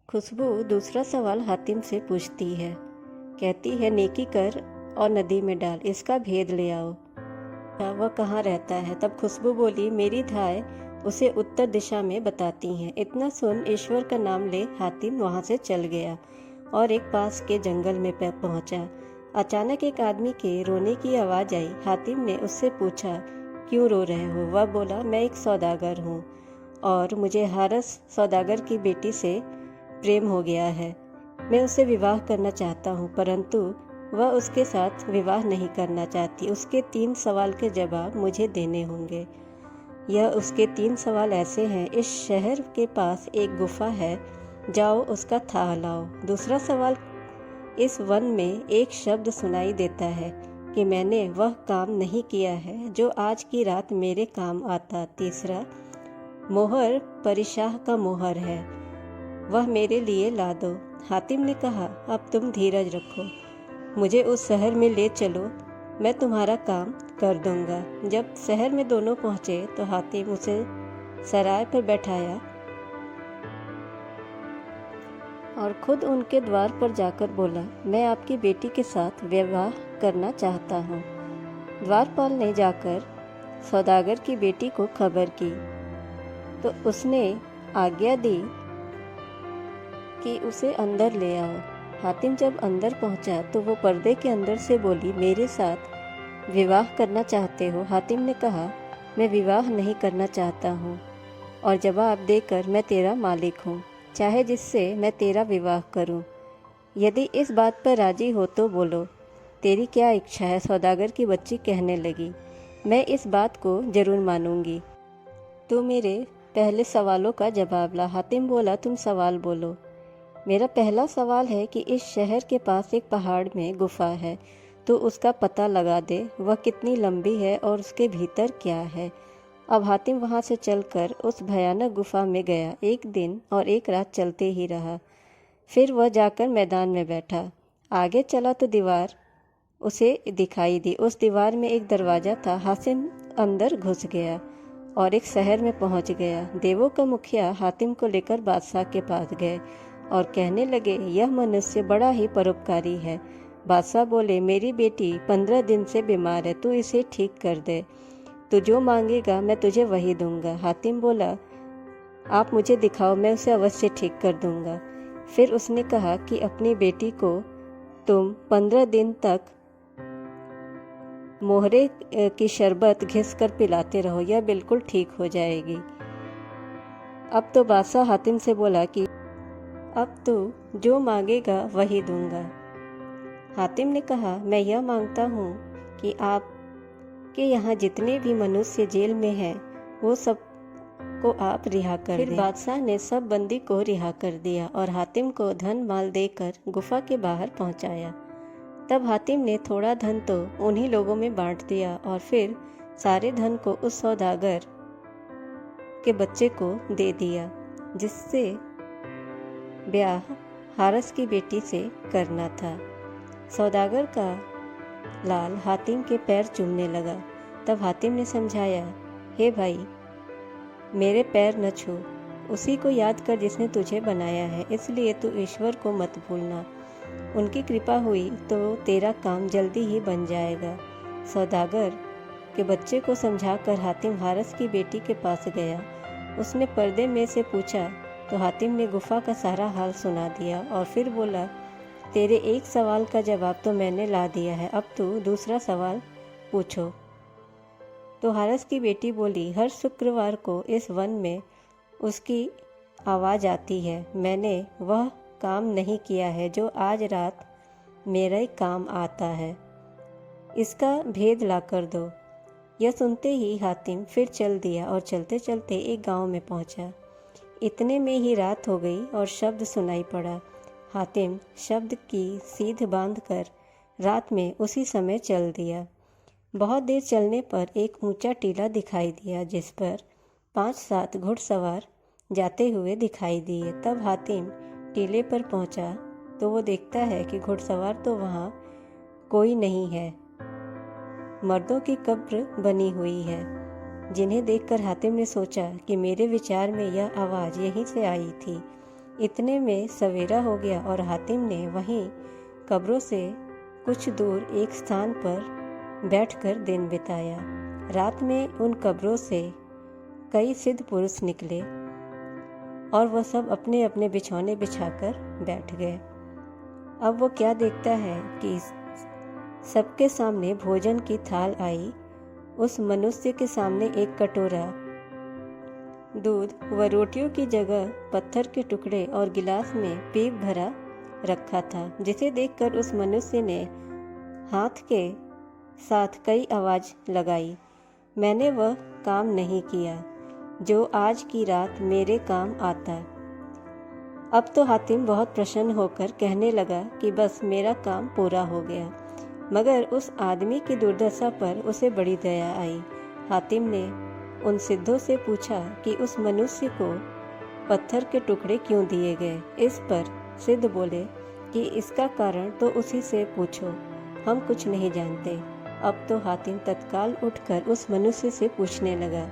खुशबू दूसरा सवाल हातिम से पूछती है। कहती है, नेकी कर और नदी में डाल, इसका भेद ले आओ। वह कहाँ रहता है? तब खुशबू बोली, मेरी धाय उसे उत्तर दिशा में बताती हैं। इतना सुन ईश्वर का नाम ले हातिम वहाँ से चल गया और एक पास के जंगल में पहुँचा। अचानक एक आदमी के रोने की आवाज़ आई। हातिम ने उससे पूछा, क्यों रो रहे हो? वह बोला, मैं एक सौदागर हूँ और मुझे हारस सौदागर की बेटी से प्रेम हो गया है। मैं उससे विवाह करना चाहता हूँ, परंतु वह उसके साथ विवाह नहीं करना चाहती। उसके 3 सवाल के जवाब मुझे देने होंगे। यह उसके 3 सवाल ऐसे हैं। इस शहर के पास एक गुफा है, जाओ उसका था लाओ। दूसरा सवाल, इस वन में एक शब्द सुनाई देता है कि मैंने वह काम नहीं किया है जो आज की रात मेरे काम आता। तीसरा, मोहर परिशाह का मोहर है, वह मेरे लिए ला दो। हातिम ने कहा, अब तुम धीरज रखो, मुझे उस शहर में ले चलो, मैं तुम्हारा काम कर दूंगा। जब शहर में दोनों पहुंचे तो हातिम उसे सराय पर बैठाया और खुद उनके द्वार पर जाकर बोला, मैं आपकी बेटी के साथ विवाह करना चाहता हूँ। द्वारपाल ने जाकर सौदागर की बेटी को खबर की तो उसने आज्ञा दी कि उसे अंदर ले आओ। हातिम जब अंदर पहुंचा तो वो पर्दे के अंदर से बोली, मेरे साथ विवाह करना चाहते हो? हातिम ने कहा, मैं विवाह नहीं करना चाहता हूँ और जवाब देकर मैं तेरा मालिक हूँ, चाहे जिससे मैं तेरा विवाह करूँ। यदि इस बात पर राजी हो तो बोलो, तेरी क्या इच्छा है? सौदागर की बच्ची कहने लगी, मैं इस बात को जरूर मानूंगी। तू मेरे पहले सवालों का जवाब ला। हातिम बोला, तुम सवाल बोलो। मेरा पहला सवाल है कि इस शहर के पास एक पहाड़ में गुफा है, तो उसका पता लगा दे, वह कितनी लंबी है और उसके भीतर क्या है। अब हातिम वहाँ से चलकर उस भयानक गुफा में गया। एक दिन और एक रात चलते ही रहा। फिर वह जाकर मैदान में बैठा। आगे चला तो दीवार उसे दिखाई दी। उस दीवार में एक दरवाज़ा था। हातिम अंदर घुस गया और एक शहर में पहुंच गया। देवों का मुखिया हातिम को लेकर बादशाह के पास गए और कहने लगे, यह मनुष्य बड़ा ही परोपकारी है। बादशाह बोले, मेरी बेटी 15 दिन से बीमार है, तू इसे ठीक कर दे, तू जो मांगेगा मैं तुझे वही दूंगा। हातिम बोला, आप मुझे दिखाओ, मैं उसे अवश्य ठीक कर दूंगा। फिर उसने कहा कि अपनी बेटी को तुम 15 दिन तक मोहरे की शरबत घिस कर पिलाते रहो, यह बिल्कुल ठीक हो जाएगी। अब तो बादशाह हातिम से बोला कि अब तू जो मांगेगा वही दूंगा। हातिम ने कहा, मैं यह मांगता हूँ कि आप के यहाँ जितने भी मनुष्य जेल में हैं वो सब को आप रिहा कर दें। फिर बादशाह ने सब बंदी को रिहा कर दिया और हातिम को धन माल देकर गुफा के बाहर पहुँचाया। तब हातिम ने थोड़ा धन तो उन्हीं लोगों में बांट दिया और फिर सारे धन को उस सौदागर के बच्चे को दे दिया जिससे ब्याह हारस की बेटी से करना था। सौदागर का लाल हातिम के पैर चूमने लगा। तब हातिम ने समझाया, हे भाई, मेरे पैर न छू, उसी को याद कर जिसने तुझे बनाया है, इसलिए तू ईश्वर को मत भूलना। उनकी कृपा हुई तो तेरा काम जल्दी ही बन जाएगा। सौदागर के बच्चे को समझाकर हातिम हारस की बेटी के पास गया। उसने पर्दे में से पूछा तो हातिम ने गुफा का सारा हाल सुना दिया और फिर बोला, तेरे एक सवाल का जवाब तो मैंने ला दिया है, अब तू दूसरा सवाल पूछो। तो हारस की बेटी बोली, हर शुक्रवार को इस वन में उसकी आवाज़ आती है। मैंने वह काम नहीं किया है जो आज रात मेरे काम आता है, इसका भेद ला कर दो। यह सुनते ही हातिम फिर चल दिया और चलते चलते एक गांव में पहुंचा। इतने में ही रात हो गई और शब्द सुनाई पड़ा। हातिम शब्द की सीध बांधकर रात में उसी समय चल दिया। बहुत देर चलने पर एक ऊंचा टीला दिखाई दिया जिस पर 5-7 घुड़सवार जाते हुए दिखाई दिए। तब हातिम टीले पर पहुंचा तो वो देखता है कि घुड़सवार तो वहाँ कोई नहीं है, मर्दों की कब्र बनी हुई है, जिन्हें देखकर हातिम ने सोचा कि मेरे विचार में यह आवाज़ यहीं से आई थी। इतने में सवेरा हो गया और हातिम ने वहीं कब्रों से कुछ दूर एक स्थान पर बैठकर दिन बिताया। रात में उन कब्रों से कई सिद्ध पुरुष निकले और वह सब अपने अपने बिछौने बिछाकर बैठ गए। अब वो क्या देखता है कि सबके सामने भोजन की थाल आई। उस मनुष्य के सामने एक कटोरा दूध व रोटियों की जगह पत्थर के टुकड़े और गिलास में पीप भरा रखा था, जिसे देखकर उस मनुष्य ने हाथ के साथ कई आवाज लगाई, मैंने वह काम नहीं किया जो आज की रात मेरे काम आता। अब तो हातिम बहुत प्रसन्न होकर कहने लगा कि बस मेरा काम पूरा हो गया। मगर उस आदमी की दुर्दशा पर उसे बड़ी दया आई। हातिम ने उन सिद्धों से पूछा कि उस मनुष्य को पत्थर के टुकड़े क्यों दिए गए। इस पर सिद्ध बोले कि इसका कारण तो उसी से पूछो, हम कुछ नहीं जानते। अब तो हातिम तत्काल उठकर उस मनुष्य से पूछने लगा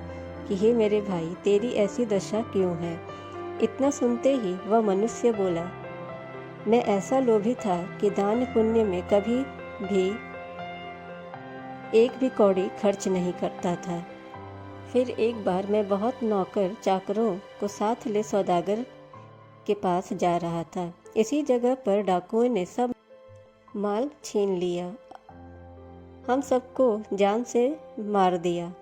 कि हे मेरे भाई, तेरी ऐसी दशा क्यों है। इतना सुनते ही वह मनुष्य बोला, मैं ऐसा लोभी था कि दान पुण्य में कभी भी एक भी कौड़ी खर्च नहीं करता था। फिर एक बार मैं बहुत नौकर चाकरों को साथ ले सौदागर के पास जा रहा था। इसी जगह पर डाकुओं ने सब माल छीन लिया, हम सबको जान से मार दिया।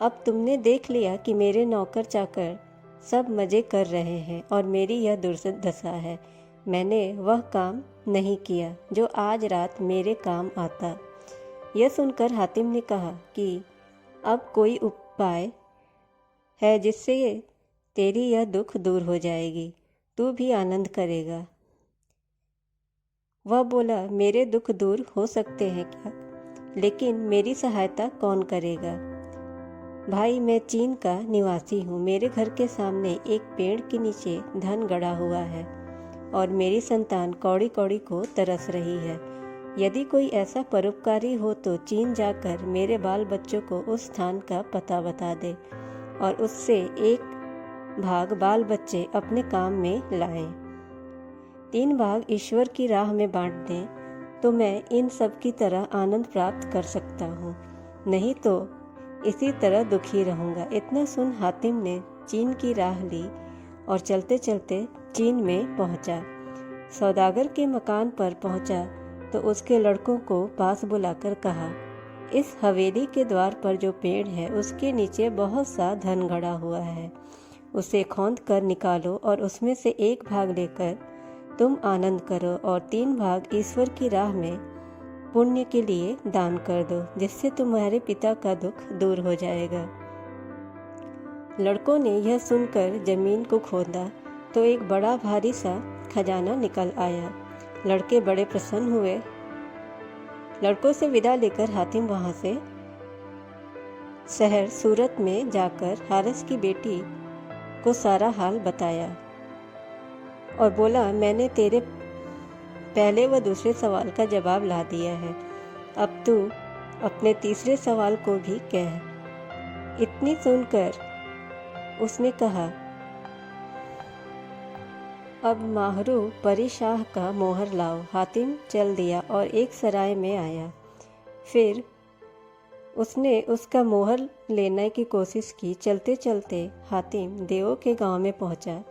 अब तुमने देख लिया कि मेरे नौकर चाकर सब मज़े कर रहे हैं और मेरी यह दुर्दशा है। मैंने वह काम नहीं किया जो आज रात मेरे काम आता। यह सुनकर हातिम ने कहा कि अब कोई उपाय है जिससे तेरी यह दुख दूर हो जाएगी, तू भी आनंद करेगा। वह बोला, मेरे दुख दूर हो सकते हैं क्या, लेकिन मेरी सहायता कौन करेगा। भाई, मैं चीन का निवासी हूँ। मेरे घर के सामने एक पेड़ के नीचे धन गड़ा हुआ है और मेरी संतान कौड़ी कौड़ी को तरस रही है। यदि कोई ऐसा परोपकारी हो तो चीन जाकर मेरे बाल बच्चों को उस स्थान का पता बता दे और उससे एक भाग बाल बच्चे अपने काम में लाएं। 3 भाग ईश्वर की राह में बांट दें तो मैं इन सब की तरह आनंद प्राप्त कर सकता हूँ, नहीं तो इसी तरह दुखी रहूँगा। इतना सुन हातिम ने चीन की राह ली और चलते चलते चीन में पहुँचा। सौदागर के मकान पर पहुँचा तो उसके लड़कों को पास बुलाकर कहा, इस हवेली के द्वार पर जो पेड़ है उसके नीचे बहुत सा धन गड़ा हुआ है, उसे खोद कर निकालो और उसमें से 1 भाग लेकर तुम आनंद करो और 3 भाग ईश्वर की राह में पुण्य के लिए दान कर दो, जिससे तुम्हारे पिता का दुख दूर हो जाएगा। लड़कों ने यह सुनकर जमीन को खोदा तो एक बड़ा भारी सा खजाना निकल आया। लड़के बड़े प्रसन्न हुए। लड़कों से विदा लेकर हातिम वहां से शहर सूरत में जाकर हारिस की बेटी को सारा हाल बताया और बोला, मैंने तेरे पहले व दूसरे सवाल का जवाब ला दिया है, अब तू अपने तीसरे सवाल को भी कह। इतनी सुनकर उसने कहा, अब माहरू परिशाह का मोहर लाओ। हातिम चल दिया और एक सराय में आया। फिर उसने उसका मोहर लेने की कोशिश की। चलते चलते हातिम देवों के गांव में पहुंचा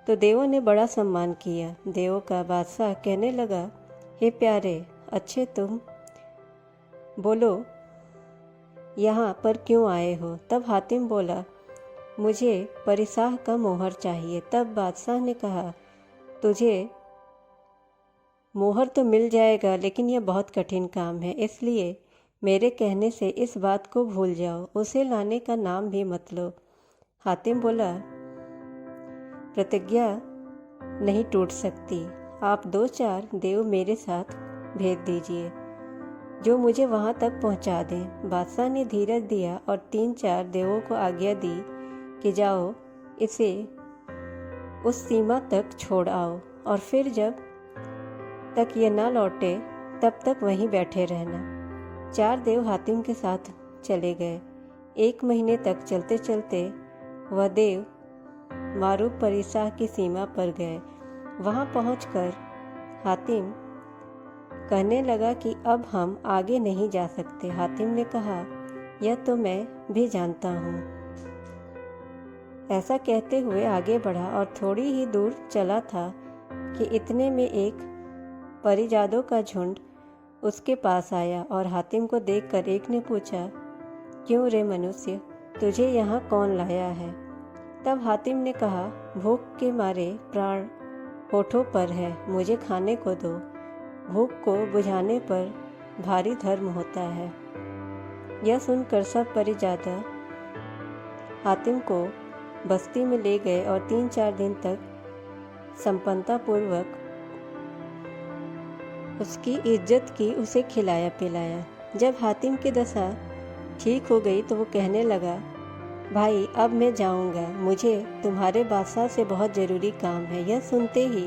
तो देवों ने बड़ा सम्मान किया। देवों का बादशाह कहने लगा, हे प्यारे अच्छे, तुम बोलो यहाँ पर क्यों आए हो। तब हातिम बोला, मुझे परिशाह का मोहर चाहिए। तब बादशाह ने कहा, तुझे मोहर तो मिल जाएगा, लेकिन यह बहुत कठिन काम है, इसलिए मेरे कहने से इस बात को भूल जाओ, उसे लाने का नाम भी मत लो। हातिम बोला, प्रतिज्ञा नहीं टूट सकती, आप 2-4 देव मेरे साथ भेज दीजिए जो मुझे वहां तक पहुंचा दें। बादशाह ने धीरज दिया और 3-4 देवों को आज्ञा दी कि जाओ इसे उस सीमा तक छोड़ आओ और फिर जब तक ये ना लौटे तब तक वहीं बैठे रहना। 4 देव हातिम के साथ चले गए। 1 महीने तक चलते चलते वह देव मारूफ परिसाह की सीमा पर गए। वहां पहुंचकर हातिम कहने लगा कि अब हम आगे नहीं जा सकते। हातिम ने कहा, यह तो मैं भी जानता हूँ। ऐसा कहते हुए आगे बढ़ा और थोड़ी ही दूर चला था कि इतने में एक परिजादों का झुंड उसके पास आया और हातिम को देखकर एक ने पूछा, क्यों रे मनुष्य, तुझे यहाँ कौन लाया है? तब हातिम ने कहा, भूख के मारे प्राण होठों पर है, मुझे खाने को दो। भूख को बुझाने पर भारी धर्म होता है। यह सुनकर सब परिजादा हातिम को बस्ती में ले गए और 3-4 दिन तक संपन्नता पूर्वक उसकी इज्जत की, उसे खिलाया पिलाया। जब हातिम की दशा ठीक हो गई तो वो कहने लगा, भाई अब मैं जाऊंगा, मुझे तुम्हारे बादशाह से बहुत ज़रूरी काम है। यह सुनते ही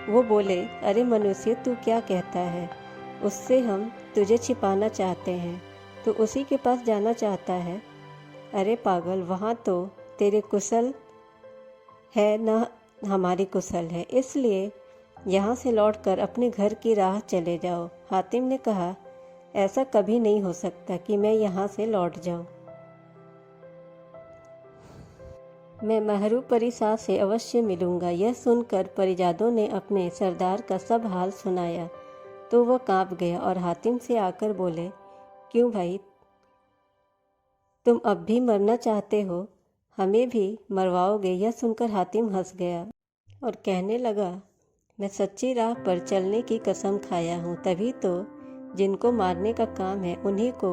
वो बोले, अरे मनुष्य, तू क्या कहता है? उससे हम तुझे छिपाना चाहते हैं, तो उसी के पास जाना चाहता है। अरे पागल, वहाँ तो तेरे कुशल है न हमारी कुशल है, इसलिए यहाँ से लौटकर अपने घर की राह चले जाओ। हातिम ने कहा, ऐसा कभी नहीं हो सकता कि मैं यहाँ से लौट जाऊँ। मैं महरूप परिसाह से अवश्य मिलूंगा। यह सुनकर परिजादों ने अपने सरदार का सब हाल सुनाया तो वह कांप गया और हातिम से आकर बोले, क्यों भाई, तुम अब भी मरना चाहते हो? हमें भी मरवाओगे? यह सुनकर हातिम हंस गया और कहने लगा, मैं सच्ची राह पर चलने की कसम खाया हूँ, तभी तो जिनको मारने का काम है उन्हीं को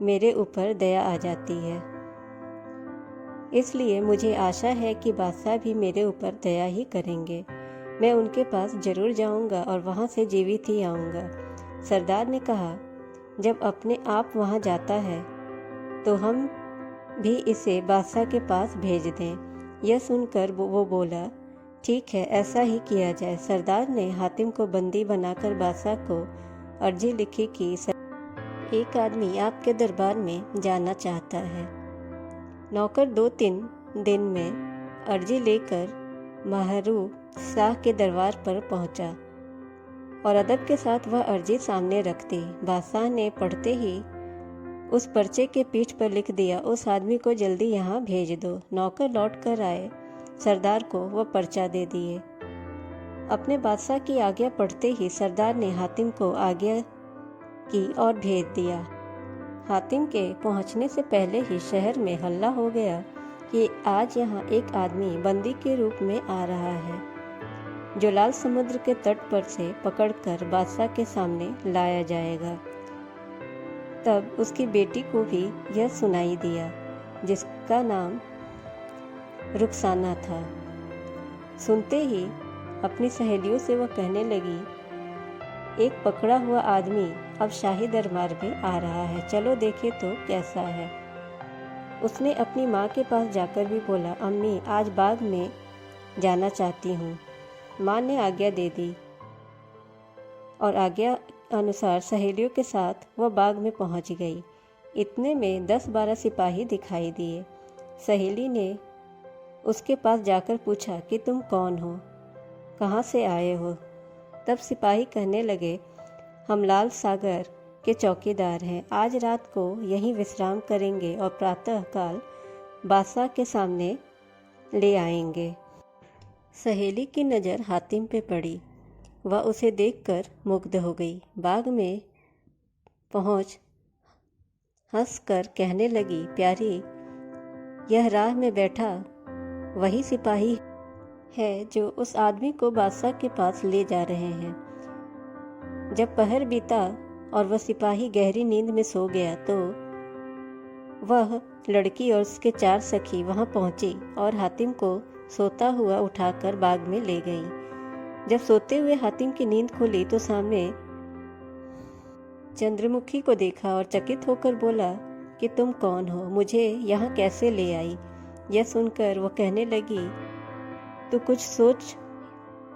मेरे ऊपर दया आ जाती है। इसलिए मुझे आशा है कि बादशाह भी मेरे ऊपर दया ही करेंगे। मैं उनके पास जरूर जाऊंगा और वहाँ से जीवित ही आऊँगा। सरदार ने कहा, जब अपने आप वहाँ जाता है तो हम भी इसे बादशाह के पास भेज दें। यह सुनकर वो बोला, ठीक है, ऐसा ही किया जाए। सरदार ने हातिम को बंदी बनाकर बादशाह को अर्जी लिखी कि एक आदमी आपके दरबार में जाना चाहता है। नौकर 2-3 दिन में अर्जी लेकर महरूफ शाह के दरबार पर पहुंचा और अदब के साथ वह अर्जी सामने रख दी। बादशाह ने पढ़ते ही उस पर्चे के पीठ पर लिख दिया, उस आदमी को जल्दी यहाँ भेज दो। नौकर लौट कर आए, सरदार को वह पर्चा दे दिए। अपने बादशाह की आज्ञा पढ़ते ही सरदार ने हातिम को आज्ञा की और भेज दिया। हातिम के पहुंचने से पहले ही शहर में हल्ला हो गया कि आज यहाँ एक आदमी बंदी के रूप में आ रहा है, जो लाल समुद्र के तट पर से पकड़कर बादशाह के सामने लाया जाएगा। तब उसकी बेटी को भी यह सुनाई दिया, जिसका नाम रुखसाना था। सुनते ही अपनी सहेलियों से वह कहने लगी, एक पकड़ा हुआ आदमी अब शाही दरबार में आ रहा है, चलो देखे तो कैसा है। उसने अपनी माँ के पास जाकर भी बोला, अम्मी, आज बाग में जाना चाहती हूँ। माँ ने आज्ञा दे दी और आज्ञा अनुसार सहेलियों के साथ वह बाग में पहुँच गई। इतने में 10-12 सिपाही दिखाई दिए। सहेली ने उसके पास जाकर पूछा कि तुम कौन हो, कहाँ से आए हो? तब सिपाही कहने लगे, हम लाल सागर के चौकीदार हैं, आज रात को यहीं विश्राम करेंगे और प्रातःकाल बादशाह के सामने ले आएंगे। सहेली की नज़र हातिम पे पड़ी, वह उसे देखकर मुग्ध हो गई। बाग में पहुँच हंसकर कहने लगी, प्यारी, यह राह में बैठा वही सिपाही है जो उस आदमी को बादशाह के पास ले जा रहे हैं। जब पहर बीता और वह सिपाही गहरी नींद में सो गया तो वह लड़की और उसके 4 सखी वहां पहुंची और हातिम को सोता हुआ उठाकर बाग में ले गई। जब सोते हुए हातिम की नींद खुली तो सामने चंद्रमुखी को देखा और चकित होकर बोला कि तुम कौन हो, मुझे यहाँ कैसे ले आई? यह सुनकर वह कहने लगी, तू कुछ सोच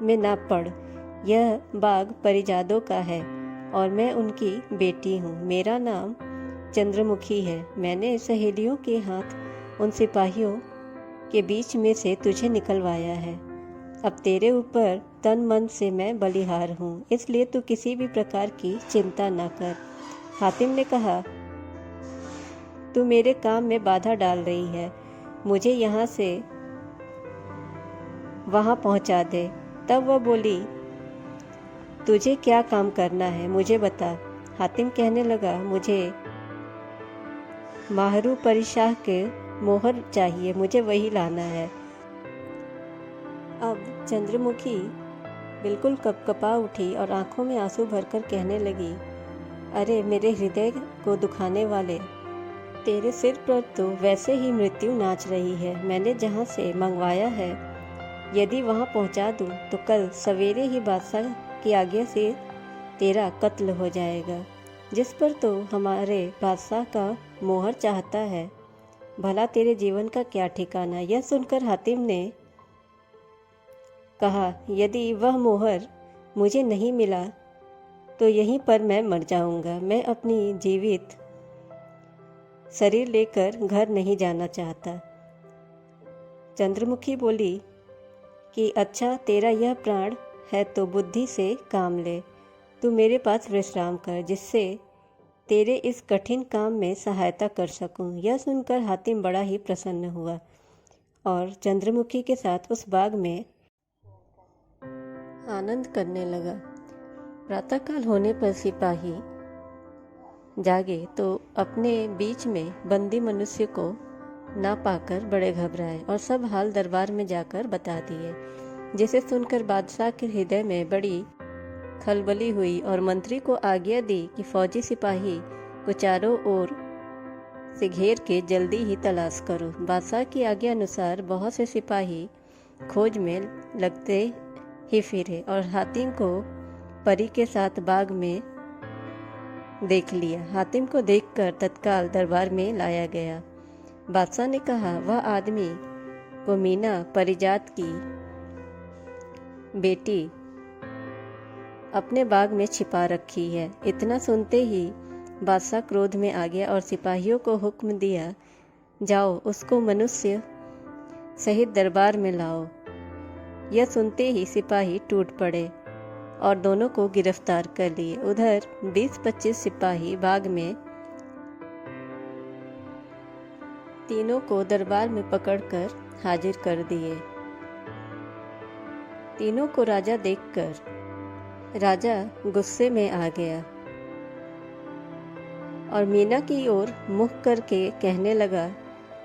में ना पड़, यह बाग परिजादों का है और मैं उनकी बेटी हूँ। मेरा नाम चंद्रमुखी है। मैंने सहेलियों के हाथ उन सिपाहियों के बीच में से तुझे निकलवाया है। अब तेरे ऊपर तन मन से मैं बलिहार हूँ, इसलिए तू किसी भी प्रकार की चिंता न कर। हातिम ने कहा, तू मेरे काम में बाधा डाल रही है, मुझे यहाँ से वहाँ पहुँचा दे। तब वह बोली, तुझे क्या काम करना है, मुझे बता। हातिम कहने लगा, मुझे माहरू परिशाह के मोहर चाहिए, मुझे वही लाना है। अब चंद्रमुखी बिल्कुल कपकपा उठी और आंखों में आंसू भरकर कहने लगी, अरे मेरे हृदय को दुखाने वाले, तेरे सिर पर तो वैसे ही मृत्यु नाच रही है। मैंने जहाँ से मंगवाया है, यदि वहाँ पहुँचा दूँ तो कल सवेरे ही बादशाह की आज्ञा से तेरा कत्ल हो जाएगा, जिस पर तो हमारे बादशाह का मोहर चाहता है। भला तेरे जीवन का क्या ठिकाना। यह सुनकर हातिम ने कहा, यदि वह मोहर मुझे नहीं मिला तो यहीं पर मैं मर जाऊंगा। मैं अपनी जीवित शरीर लेकर घर नहीं जाना चाहता। चंद्रमुखी बोली कि अच्छा, तेरा यह प्राण है तो बुद्धि से काम ले। तू मेरे पास विश्राम कर, जिससे तेरे इस कठिन काम में सहायता कर सकूं। यह सुनकर हातिम बड़ा ही प्रसन्न हुआ और चंद्रमुखी के साथ उस बाग में आनंद करने लगा। प्रातःकाल होने पर सिपाही जागे तो अपने बीच में बंदी मनुष्य को ना पाकर बड़े घबराए और सब हाल दरबार में जाकर बता दिए, जिसे सुनकर बादशाह के हृदय में बड़ी खलबली हुई और मंत्री को आज्ञा दी कि फौजी सिपाही को चारों ओर से घेर के जल्दी ही तलाश करो। बादशाह की आज्ञा अनुसार बहुत से सिपाही खोज में लगते ही फिरे और हातिम को परी के साथ बाग में देख लिया। हातिम को देखकर तत्काल दरबार में लाया गया। बादशाह ने कहा, वह आदमी को मीना परिजात की बेटी अपने बाग में छिपा रखी है। इतना सुनते ही बादशाह क्रोध में आ गया और सिपाहियों को हुक्म दिया, जाओ उसको मनुष्य सहित दरबार में लाओ। यह सुनते ही सिपाही टूट पड़े और दोनों को गिरफ्तार कर लिए। उधर 20-25 सिपाही बाग में तीनों को दरबार में पकड़कर हाजिर कर दिए। तीनों को राजा देखकर राजा गुस्से में आ गया और मीना की ओर मुख करके कहने लगा,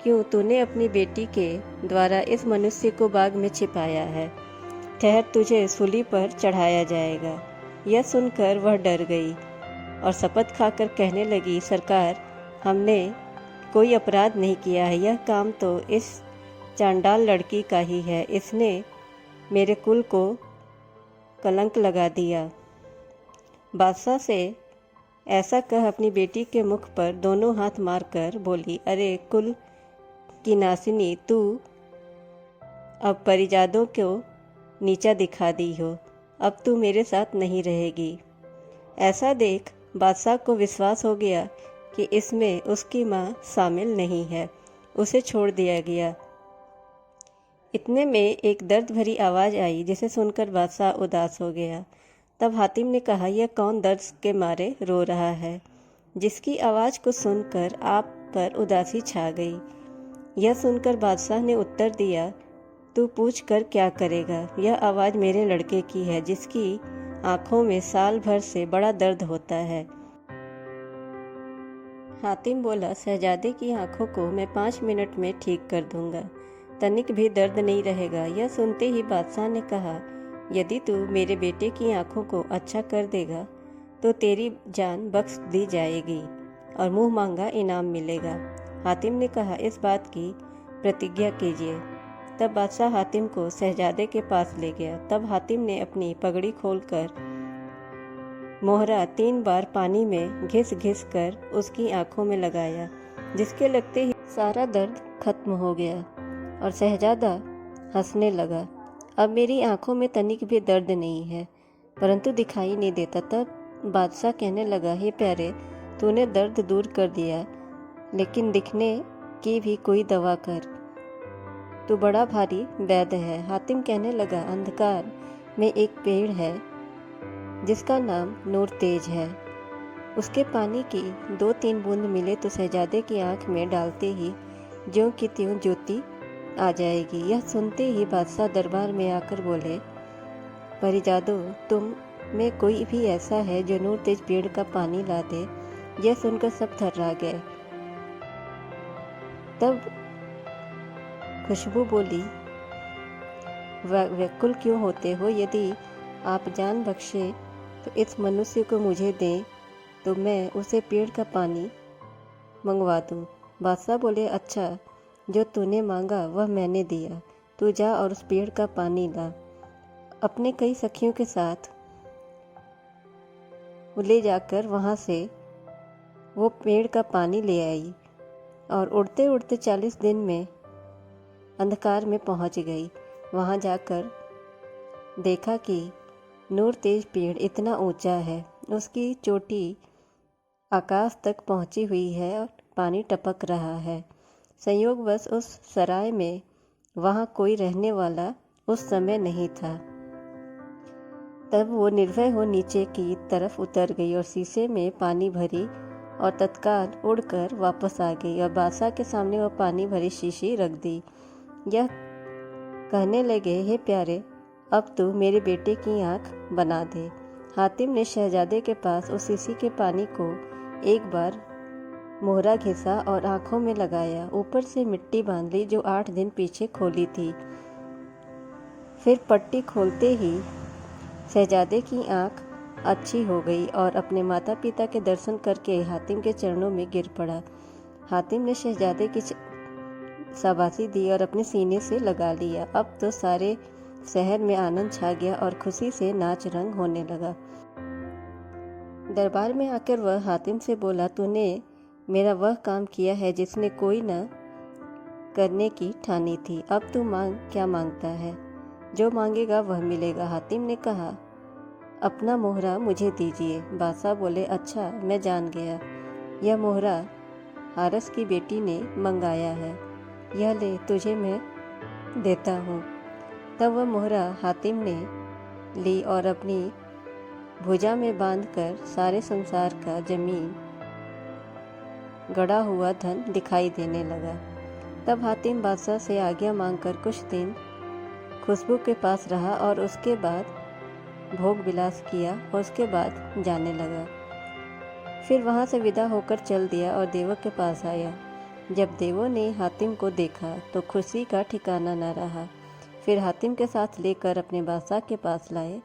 क्यों तूने अपनी बेटी के द्वारा इस मनुष्य को बाग में छिपाया है? ठहर, तुझे सूली पर चढ़ाया जाएगा। यह सुनकर वह डर गई और शपथ खाकर कहने लगी, सरकार, हमने कोई अपराध नहीं किया है। यह काम तो इस चांडाल लड़की का ही है। इसने मेरे कुल को कलंक लगा दिया। बादशाह से ऐसा कह अपनी बेटी के मुख पर दोनों हाथ मारकर बोली, अरे कुल की नासिनी, तू अब परिजादों को नीचा दिखा दी हो। अब तू मेरे साथ नहीं रहेगी। ऐसा देख बादशाह को विश्वास हो गया कि इसमें उसकी माँ शामिल नहीं है। उसे छोड़ दिया गया। इतने में एक दर्द भरी आवाज़ आई, जिसे सुनकर बादशाह उदास हो गया। तब हातिम ने कहा, यह कौन दर्द के मारे रो रहा है, जिसकी आवाज़ को सुनकर आप पर उदासी छा गई? यह सुनकर बादशाह ने उत्तर दिया, तू पूछ कर क्या करेगा? यह आवाज़ मेरे लड़के की है, जिसकी आँखों में साल भर से बड़ा दर्द होता है। हातिम बोला, शहजादे की आँखों को मैं 5 मिनट में ठीक कर दूंगा, तनिक भी दर्द नहीं रहेगा। यह सुनते ही बादशाह ने कहा, यदि तू मेरे बेटे की आँखों को अच्छा कर देगा तो तेरी जान बख्श दी जाएगी और मुँह मांगा इनाम मिलेगा। हातिम ने कहा, इस बात की प्रतिज्ञा कीजिए। तब बादशाह हातिम को शहजादे के पास ले गया। तब हातिम ने अपनी पगड़ी खोलकर मोहरा 3 बार पानी में घिस घिस कर उसकी आंखों में लगाया, जिसके लगते ही सारा दर्द खत्म हो गया और शहजादा हंसने लगा। अब मेरी आंखों में तनिक भी दर्द नहीं है, परंतु दिखाई नहीं देता। तब बादशाह कहने लगा, हे प्यारे, तूने दर्द दूर कर दिया, लेकिन दिखने की भी कोई दवा कर। तू बड़ा भारी वैद्य है। हातिम कहने लगा, अंधकार में एक पेड़ है जिसका नाम नूर तेज है। उसके पानी की 2-3 बूंद मिले तो शहजादे की आंख में डालते ही ज्यों की त्यों ज्योति आ जाएगी। यह सुनते ही बादशाह दरबार में आकर बोले, परिजादो, तुम में कोई भी ऐसा है जो नूर तेज पेड़ का पानी ला दे। यह सुनकर सब थर्रा गए। तब खुशबू बोली, व्याकुल क्यों होते हो? यदि आप जान बख्शे तो इस मनुष्य को मुझे दें तो मैं उसे पेड़ का पानी मंगवा दूं। बादशाह बोले, अच्छा, जो तूने मांगा वह मैंने दिया। तू जा और उस पेड़ का पानी ला। अपने कई सखियों के साथ ले जाकर वहाँ से वो पेड़ का पानी ले आई और उड़ते उड़ते 40 दिन में अंधकार में पहुँच गई। वहाँ जाकर देखा कि नूर तेज पेड़ इतना ऊंचा है, उसकी चोटी आकाश तक पहुँची हुई है और पानी टपक रहा है। संयोगवश उस सराय में वहाँ कोई रहने वाला उस समय नहीं था। तब वो निर्भय हो नीचे की तरफ उतर गई और शीशे में पानी भरी और तत्काल उड़कर वापस आ गई और बादशाह के सामने वह पानी भरी शीशी रख दी। यह कहने लगे, हे प्यारे, अब तू मेरे बेटे की आँख बना दे। हातिम ने शहजादे के पास उस शीशी के पानी को एक बार मोहरा घिसा और आँखों में लगाया। ऊपर से मिट्टी बांध ली जो 8 दिन पीछे खोली थी। फिर पट्टी खोलते ही शहजादे की आँख अच्छी हो गई और अपने माता पिता के दर्शन करके हातिम के चरणों में गिर पड़ा। हातिम ने शहजादे की शाबाशी दी और अपने सीने से लगा लिया। अब तो सारे शहर में आनंद छा गया और खुशी से नाच रंग होने लगा। दरबार में आकर वह हातिम से बोला, तूने मेरा वह काम किया है जिसने कोई न करने की ठानी थी। अब तू मांग क्या मांगता है? जो मांगेगा वह मिलेगा। हातिम ने कहा, अपना मोहरा मुझे दीजिए। बादशाह बोले, अच्छा, मैं जान गया। यह मोहरा हारस की बेटी ने मंगाया है। यह ले, तुझे मैं देता हूँ। तब वह मोहरा हातिम ने ली और अपनी भुजा में बांधकर सारे संसार का जमीन गड़ा हुआ धन दिखाई देने लगा। तब हातिम बादशाह से आज्ञा मांगकर कुछ दिन खुशबू के पास रहा और उसके बाद भोग विलास किया और उसके बाद जाने लगा। फिर वहाँ से विदा होकर चल दिया और देवों के पास आया। जब देवों ने हातिम को देखा तो खुशी का ठिकाना न रहा। फिर हातिम के साथ लेकर अपने बादशाह के पास लाए।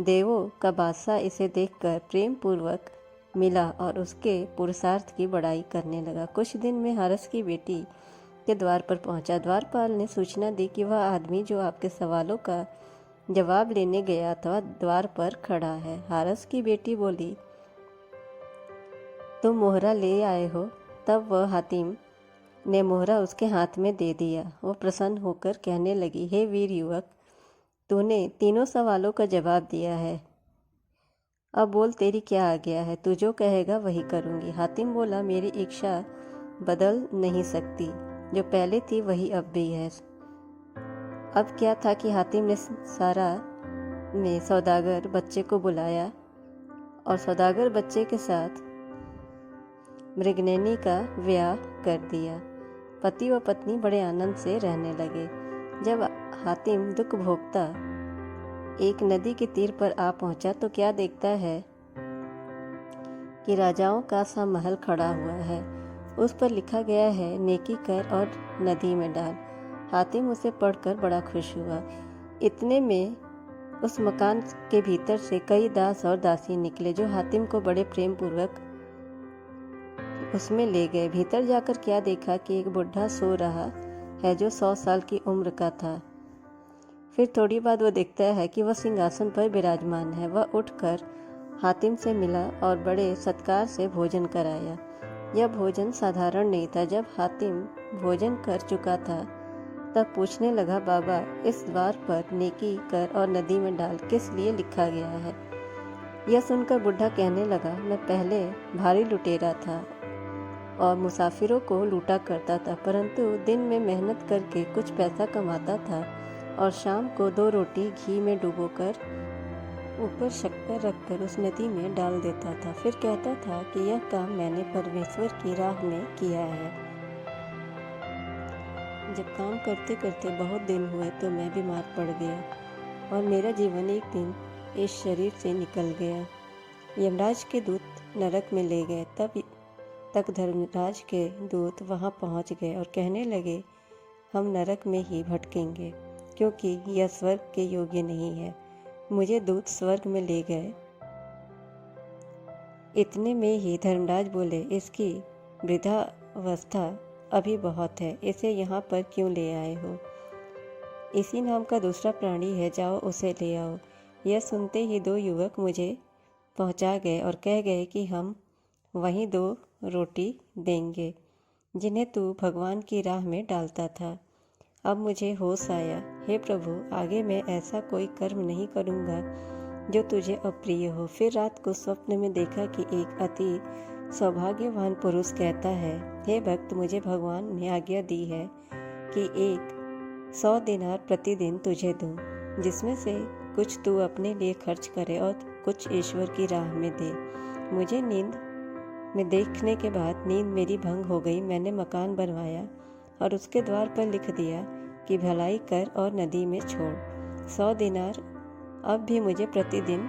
देवों का बादशाह इसे देखकर प्रेम पूर्वक मिला और उसके पुरुषार्थ की बड़ाई करने लगा। कुछ दिन में हारस की बेटी के द्वार पर पहुंचा। द्वारपाल ने सूचना दी कि वह आदमी जो आपके सवालों का जवाब लेने गया था द्वार पर खड़ा है। हारस की बेटी बोली, तुम मोहरा ले आए हो? तब वह हातिम ने मोहरा उसके हाथ में दे दिया। वो प्रसन्न होकर कहने लगी, हे वीर युवक, तूने तीनों सवालों का जवाब दिया है। अब बोल, तेरी क्या आज्ञा है? तू जो कहेगा वही करूँगी। हातिम बोला, मेरी इच्छा बदल नहीं सकती, जो पहले थी वही अब भी है। अब क्या था कि हातिम ने सारा में सौदागर बच्चे को बुलाया और सौदागर बच्चे के साथ मृगनयनी का ब्याह कर दिया। पति व पत्नी बड़े आनंद से रहने लगे। जब हातिम दुख भोगता एक नदी के तीर पर आ पहुंचा तो क्या देखता है कि राजाओं का सा महल खड़ा हुआ है। उस पर लिखा गया है, नेकी कर और नदी में डाल। हातिम उसे पढ़कर बड़ा खुश हुआ। इतने में उस मकान के भीतर से कई दास और दासी निकले जो हातिम को बड़े प्रेम पूर्वक उसमें ले गए। भीतर जाकर क्या देखा कि एक बुढ़ा सो रहा है जो 100 साल की उम्र का था। फिर थोड़ी बाद वो देखता है कि वह सिंहासन पर विराजमान है। वह उठकर हातिम से मिला और बड़े सत्कार से भोजन कराया। यह भोजन साधारण नहीं था। जब हातिम भोजन कर चुका था तब पूछने लगा, बाबा, इस द्वार पर नेकी कर और नदी में डाल किस लिए लिखा गया है? यह सुनकर बुढ़ा कहने लगा, मैं पहले भारी लुटेरा था और मुसाफिरों को लूटा करता था, परंतु दिन में मेहनत करके कुछ पैसा कमाता था और शाम को 2 रोटी घी में डुबोकर ऊपर शक्कर रखकर उस नदी में डाल देता था। फिर कहता था कि यह काम मैंने परमेश्वर की राह में किया है। जब काम करते करते बहुत दिन हुए तो मैं बीमार पड़ गया और मेरा जीवन एक दिन इस शरीर से निकल गया। यमराज के दूत नरक में ले गए। तब तक धर्मराज के दूत वहां पहुंच गए और कहने लगे, हम नरक में ही भटकेंगे क्योंकि यह स्वर्ग के योग्य नहीं है। मुझे दूत स्वर्ग में ले गए। इतने में ही धर्मराज बोले, इसकी वृद्धावस्था अभी बहुत है, इसे यहाँ पर क्यों ले आए हो? इसी नाम का दूसरा प्राणी है, जाओ उसे ले आओ। यह सुनते ही 2 युवक मुझे पहुँचा गए और कह गए कि हम वहीं 2 रोटी देंगे जिन्हें तू भगवान की राह में डालता था। अब मुझे होश आया। हे प्रभु, आगे मैं ऐसा कोई कर्म नहीं करूँगा जो तुझे अप्रिय हो। फिर रात को स्वप्न में देखा कि एक अति सौभाग्यवान पुरुष कहता है, हे भक्त, मुझे भगवान ने आज्ञा दी है कि 100 दिनार प्रतिदिन तुझे दूं, जिसमें से कुछ तू अपने लिए खर्च करे और कुछ ईश्वर की राह में दे। मुझे नींद में देखने के बाद नींद मेरी भंग हो गई। मैंने मकान बनवाया और उसके द्वार पर लिख दिया कि भलाई कर और नदी में छोड़। 100 दिनार अब भी मुझे प्रतिदिन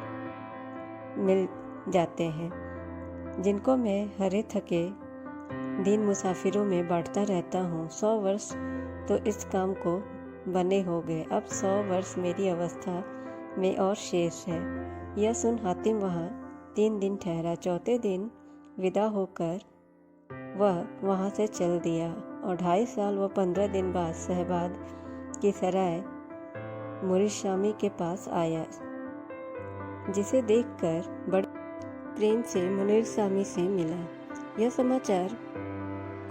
मिल जाते हैं, जिनको मैं हरे थके दिन मुसाफिरों में बांटता रहता हूँ। 100 वर्ष तो इस काम को बने हो गए। अब 100 वर्ष मेरी अवस्था में और शेष है। यह सुन हातिम वहाँ 3 दिन ठहरा। 4थे दिन विदा होकर वह वहाँ से चल दिया और 2.5 साल व 15 दिन बाद सहबाद की सराय मुरीशामी के पास आया, जिसे देखकर बड़े प्रेम से मुनीरसामी से मिला। यह समाचार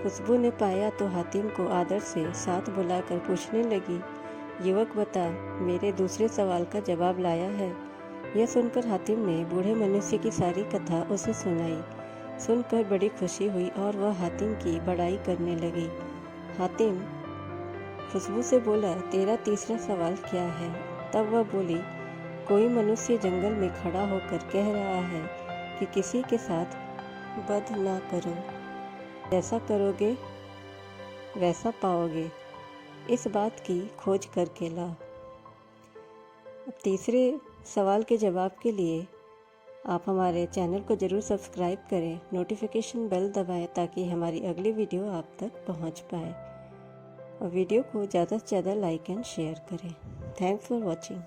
खुशबू ने पाया तो हातिम को आदर से साथ बुलाकर पूछने लगी, युवक बता, मेरे दूसरे सवाल का जवाब लाया है? यह सुनकर हातिम ने बूढ़े मनुष्य की सारी कथा उसे सुनाई। सुनकर बड़ी खुशी हुई और वह हातिम की बड़ाई करने लगी। हातिम खुशबू से बोला, तेरा तीसरा सवाल क्या है? तब वह बोली, कोई मनुष्य जंगल में खड़ा होकर कह रहा है कि किसी के साथ बद ना करो, जैसा करोगे वैसा पाओगे। इस बात की खोज करके ला। अब तीसरे सवाल के जवाब के लिए आप हमारे चैनल को ज़रूर सब्सक्राइब करें, नोटिफिकेशन बेल दबाएं ताकि हमारी अगली वीडियो आप तक पहुंच पाए और वीडियो को ज़्यादा से ज़्यादा लाइक एंड शेयर करें। Thanks for watching.